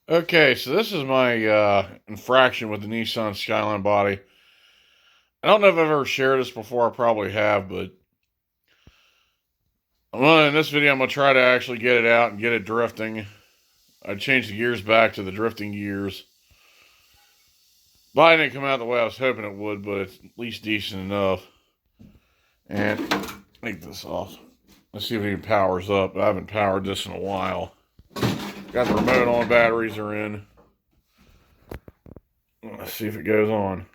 Okay, so this is my infraction with the Nissan Skyline body. I don't know if I've ever shared this before. I probably have, but in this video, I'm gonna try to actually get it out and get it drifting. I changed the gears back to the drifting gears. Body didn't come out the way I was hoping it would, but it's at least decent enough. And take this off. Let's see if it even powers up. I haven't powered this in a while. Got the remote on. Batteries are in. Let's see if it goes on.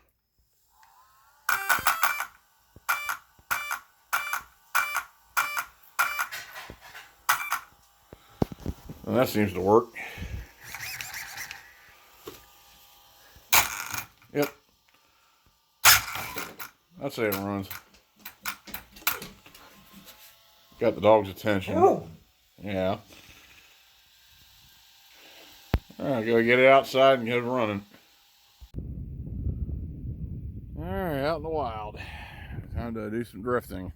And that seems to work. Yep. I'd say it runs. Got the dog's attention. Oh. Yeah. Alright, go get it outside and get it running. Alright, out in the wild. Time to do some drifting.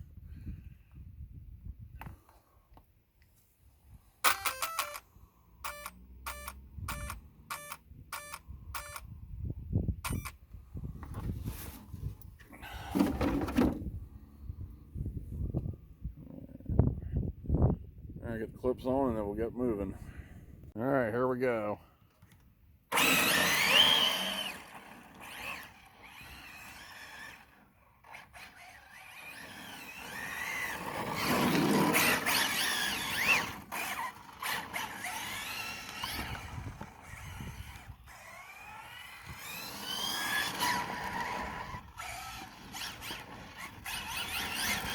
Alright, get the clips on and then we'll get moving. Alright, here we go.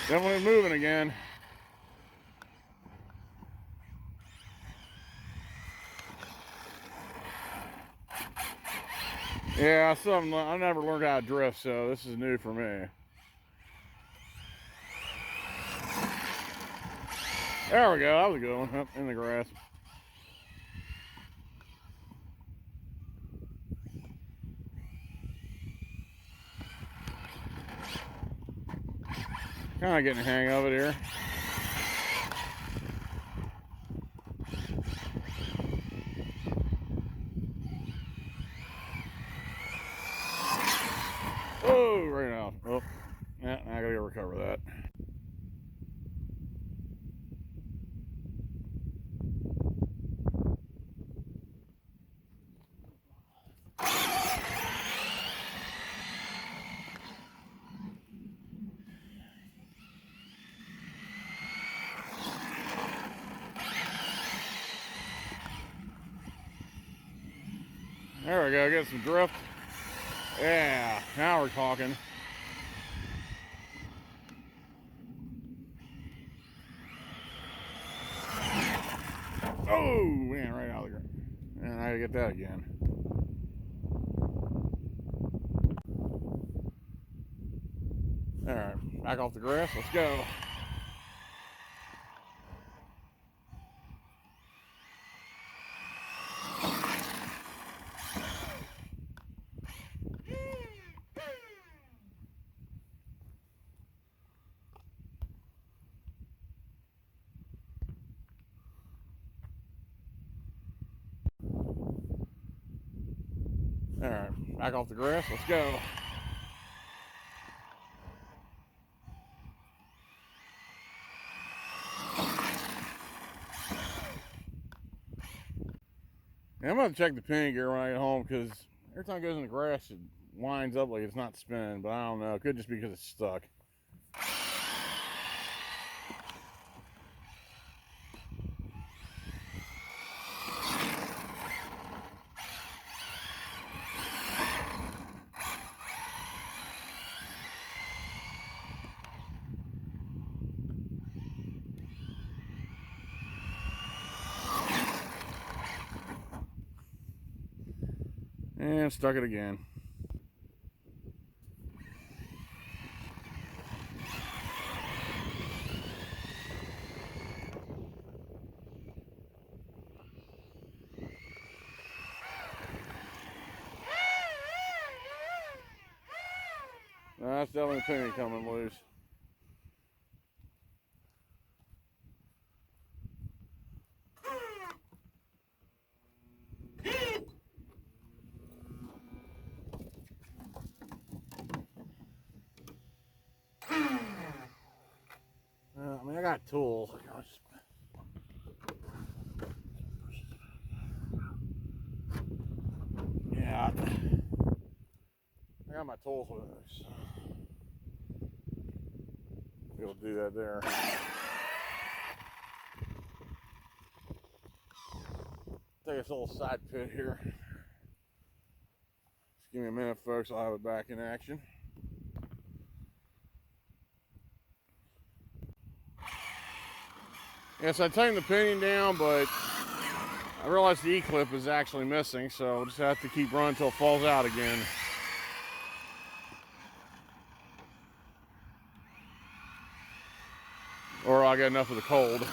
Definitely moving again. Yeah, I never learned how to drift, so this is new for me. There we go, that was a good one, up in the grass. Kind of getting the hang of it here. Oh, right now. Oh, yeah, I gotta recover that. There we go, get some drift. Yeah, now we're talking. Oh, man, right out of the ground. And I gotta get that again. Alright, back off the grass, let's go. Alright, back off the grass, let's go. Yeah, I'm gonna check the pin gear when I get home because every time it goes in the grass, it winds up like it's not spinning, but I don't know. It could just be because it's stuck. And stuck it again. That's definitely a penny coming loose. tools. Yeah, I got my tools with me, so be able to do that there. Take this little side pit here. Just give me a minute, folks. I'll have it back in action. Yes, I tightened the pinion down, but I realized the E-clip is actually missing, so I'll just have to keep running until it falls out again. Or I'll get enough of the cold.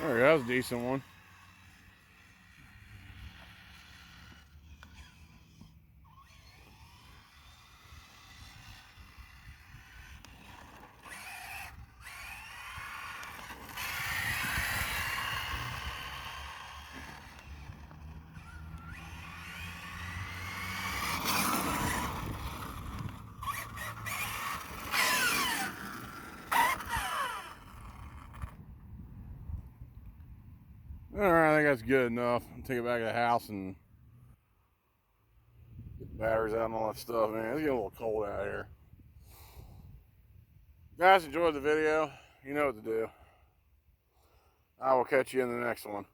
There we go, that was a decent one. Alright, I think that's good enough. I'll take it back to the house and get the batteries out and all that stuff, man. It's getting a little cold out here. Guys, enjoyed the video. You know what to do. I will catch you in the next one.